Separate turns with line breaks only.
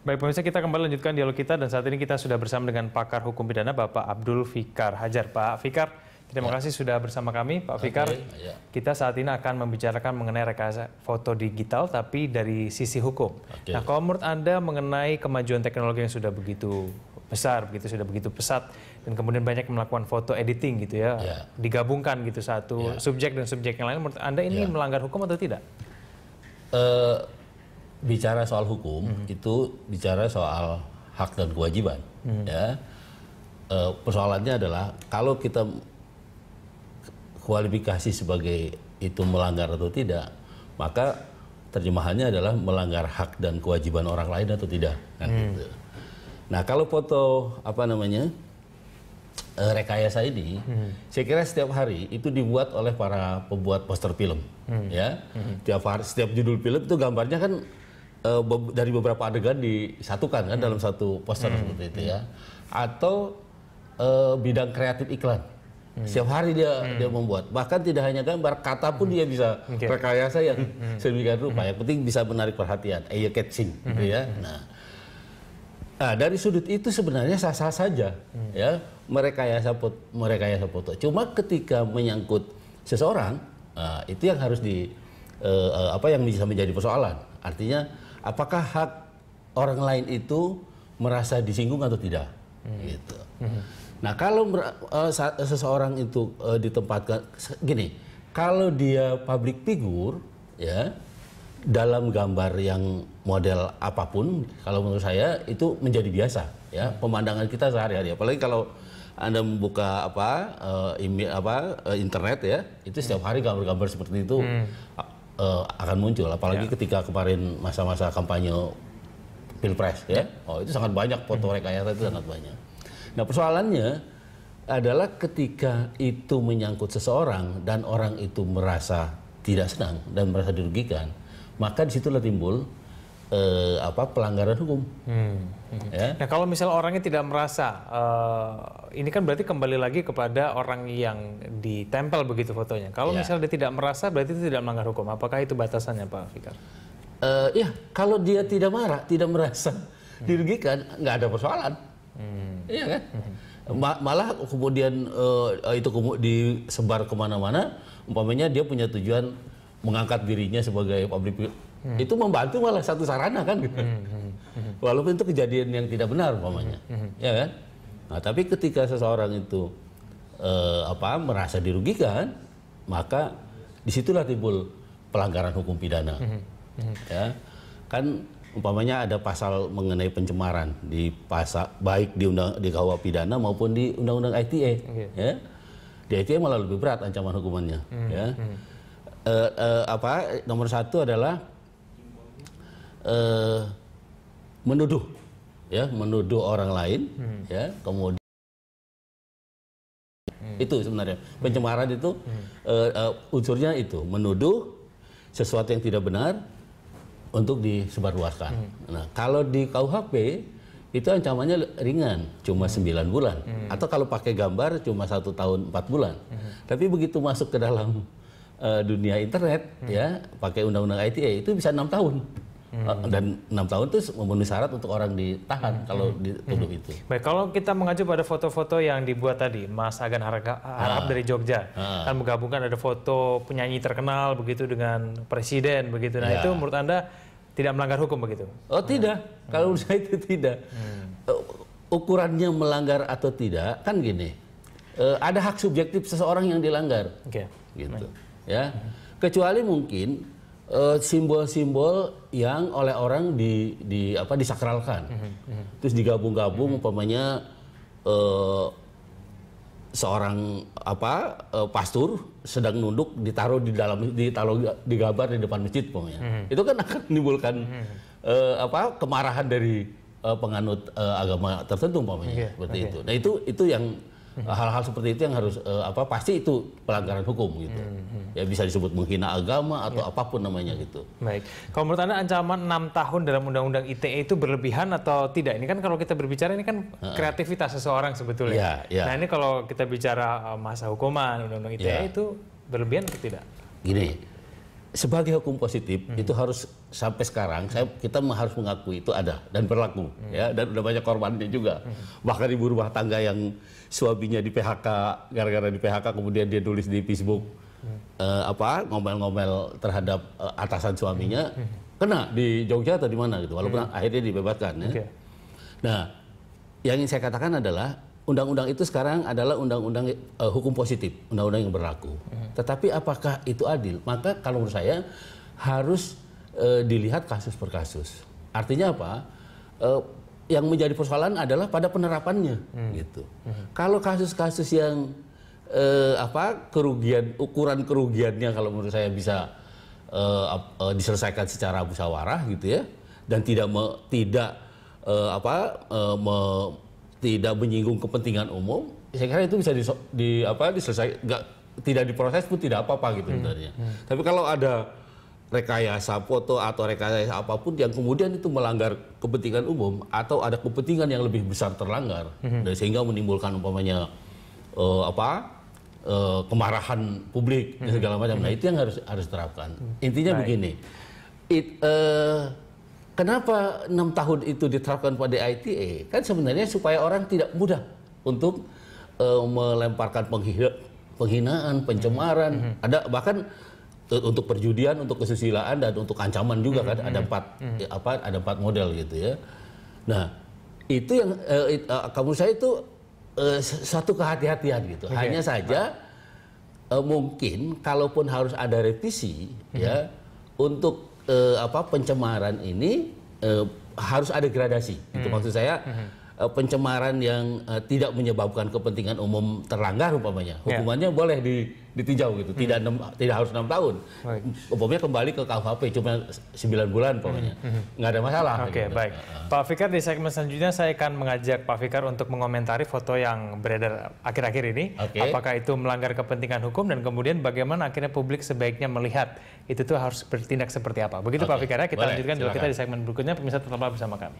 Baik pemirsa, kita kembali lanjutkan dialog kita dan saat ini kita sudah bersama dengan pakar hukum pidana Bapak Abdul Fikar Hajar. Pak Fikar, terima kasih sudah bersama kami. Pak Fikar, kita saat ini akan membicarakan mengenai rekayasa foto digital tapi dari sisi hukum. Nah, kalau menurut Anda mengenai kemajuan teknologi yang sudah begitu besar, sudah begitu pesat, dan kemudian banyak melakukan foto editing gitu ya, digabungkan gitu satu subjek dan subjek yang lain, menurut Anda ini melanggar hukum atau tidak?
Bicara soal hukum itu bicara soal hak dan kewajiban. Ya, persoalannya adalah kalau kita kualifikasi sebagai itu melanggar atau tidak, maka terjemahannya adalah melanggar hak dan kewajiban orang lain atau tidak. Kan gitu. Nah, kalau foto rekayasa ini, saya kira setiap hari itu dibuat oleh para pembuat poster film. Ya, setiap judul film itu gambarnya kan dari beberapa adegan disatukan kan dalam satu poster seperti itu ya, atau bidang kreatif iklan. Setiap hari dia membuat, bahkan tidak hanya gambar, kata pun dia bisa rekayasa yang sedemikian rupa. Yang penting bisa menarik perhatian, eye catching, gitu ya. Nah, dari sudut itu sebenarnya sah-sah saja ya merekayasa foto. Cuma ketika menyangkut seseorang, itu yang harus yang bisa menjadi persoalan. Artinya, apakah hak orang lain itu merasa disinggung atau tidak? Gitu. Nah, kalau seseorang itu ditempatkan gini, kalau dia public figure, ya, dalam gambar yang model apapun, kalau menurut saya itu menjadi biasa, ya, pemandangan kita sehari-hari. Apalagi kalau Anda membuka internet, ya, itu setiap hari gambar-gambar seperti itu akan muncul. Apalagi ketika kemarin masa-masa kampanye Pilpres, ya, itu sangat banyak foto rekayasa, itu sangat banyak. Nah, persoalannya adalah ketika itu menyangkut seseorang dan orang itu merasa tidak senang dan merasa dirugikan, maka disitulah timbul pelanggaran hukum. Ya.
Nah, kalau misalnya orangnya tidak merasa, ini kan berarti kembali lagi kepada orang yang ditempel begitu fotonya. Kalau misalnya dia tidak merasa, berarti itu tidak melanggar hukum. Apakah itu batasannya, Pak Fikar?
Ya, kalau dia tidak marah, tidak merasa dirugikan, nggak ada persoalan. Iya kan? Malah kemudian itu disebar kemana-mana, umpamanya dia punya tujuan mengangkat dirinya sebagai public, itu membantu malah satu sarana kan, walaupun itu kejadian yang tidak benar umpamanya, ya kan? Nah, tapi ketika seseorang itu merasa dirugikan, maka disitulah timbul pelanggaran hukum pidana, ya kan? Umpamanya ada pasal mengenai pencemaran di pasal baik di KUH pidana maupun di Undang-Undang ITE, ya. Di ITE malah lebih berat ancaman hukumannya, ya. Nomor satu adalah menuduh orang lain, ya, kemudian itu sebenarnya pencemaran itu unsurnya itu menuduh sesuatu yang tidak benar untuk disebarluaskan. Nah, kalau di KUHP itu ancamannya ringan, cuma 9 bulan, atau kalau pakai gambar cuma 1 tahun 4 bulan. Tapi begitu masuk ke dalam dunia internet, ya, pakai undang-undang ITE itu bisa 6 tahun. Dan 6 tahun itu memenuhi syarat untuk orang ditahan kalau dituduh itu.
Baik, kalau kita mengacu pada foto-foto yang dibuat tadi, Mas Agan Harap dari Jogja, kan menggabungkan ada foto penyanyi terkenal begitu dengan presiden begitu. Nah, itu menurut Anda tidak melanggar hukum begitu?
Oh, tidak. Kalau menurut saya itu tidak. Ukurannya melanggar atau tidak kan gini. Ada hak subjektif seseorang yang dilanggar. Gitu. Ya. Kecuali mungkin simbol-simbol yang oleh orang disakralkan, terus digabung-gabung, umpamanya seorang pastor sedang nunduk ditaruh di gambar di depan masjid, umpamanya, itu kan akan menimbulkan kemarahan dari penganut agama tertentu, umpamanya, seperti itu. Nah, itu yang hal-hal seperti itu yang harus pasti itu pelanggaran hukum gitu. Ya, bisa disebut menghina agama atau apapun namanya gitu.
Baik. Kalau menurut Anda ancaman 6 tahun dalam Undang-Undang ITE itu berlebihan atau tidak? Ini kan kalau kita berbicara ini kan kreativitas seseorang sebetulnya. Nah, ini kalau kita bicara masa hukuman Undang-Undang ITE itu berlebihan atau tidak?
Gini, sebagai hukum positif itu harus sampai sekarang kita harus mengakui itu ada dan berlaku ya, dan udah banyak korbannya juga. Bahkan ibu rumah tangga yang suaminya di PHK, gara-gara di PHK kemudian dia tulis di Facebook ngomel-ngomel terhadap atasan suaminya, kena di Jogja atau di mana gitu, walaupun akhirnya dibebaskan ya. Nah, yang ingin saya katakan adalah undang-undang itu sekarang adalah undang-undang hukum positif, undang-undang yang berlaku. Tetapi apakah itu adil? Maka kalau menurut saya harus dilihat kasus per kasus. Artinya apa? Yang menjadi persoalan adalah pada penerapannya, gitu. Kalau kasus-kasus yang ukuran kerugiannya kalau menurut saya bisa diselesaikan secara musyawarah, gitu ya, dan tidak menyinggung kepentingan umum, saya kira itu bisa diselesaikan, tidak diproses pun tidak apa-apa gitu sebenarnya. Tapi kalau ada rekayasa foto atau rekayasa apapun yang kemudian itu melanggar kepentingan umum atau ada kepentingan yang lebih besar terlanggar, dan sehingga menimbulkan umpamanya kemarahan publik dan segala macam, nah itu yang harus diterapkan. Intinya begini, kenapa 6 tahun itu diterapkan pada ITE? Kan sebenarnya supaya orang tidak mudah untuk melemparkan penghinaan, pencemaran, ada bahkan untuk perjudian, untuk kesusilaan, dan untuk ancaman juga kan, ada 4 model gitu ya. Nah, itu yang kamu saya itu satu kehati-hatian gitu. Hanya saja mungkin kalaupun harus ada revisi ya untuk pencemaran ini harus ada gradasi. Itu maksud saya, pencemaran yang tidak menyebabkan kepentingan umum terlanggar umpamanya, hukumannya boleh ditinjau gitu, tidak harus 6 tahun. Umpamanya kembali ke KUHP cuma 9 bulan umpamanya, nggak ada masalah.
Oke,
gitu.
baik. Pak Fikar, di segmen selanjutnya saya akan mengajak Pak Fikar untuk mengomentari foto yang beredar akhir-akhir ini. Apakah itu melanggar kepentingan hukum, dan kemudian bagaimana akhirnya publik sebaiknya melihat itu tuh harus bertindak seperti apa. Begitu Pak Fikar ya, kita lanjutkan dulu kita di segmen berikutnya. Pemirsa tetaplah bersama kami.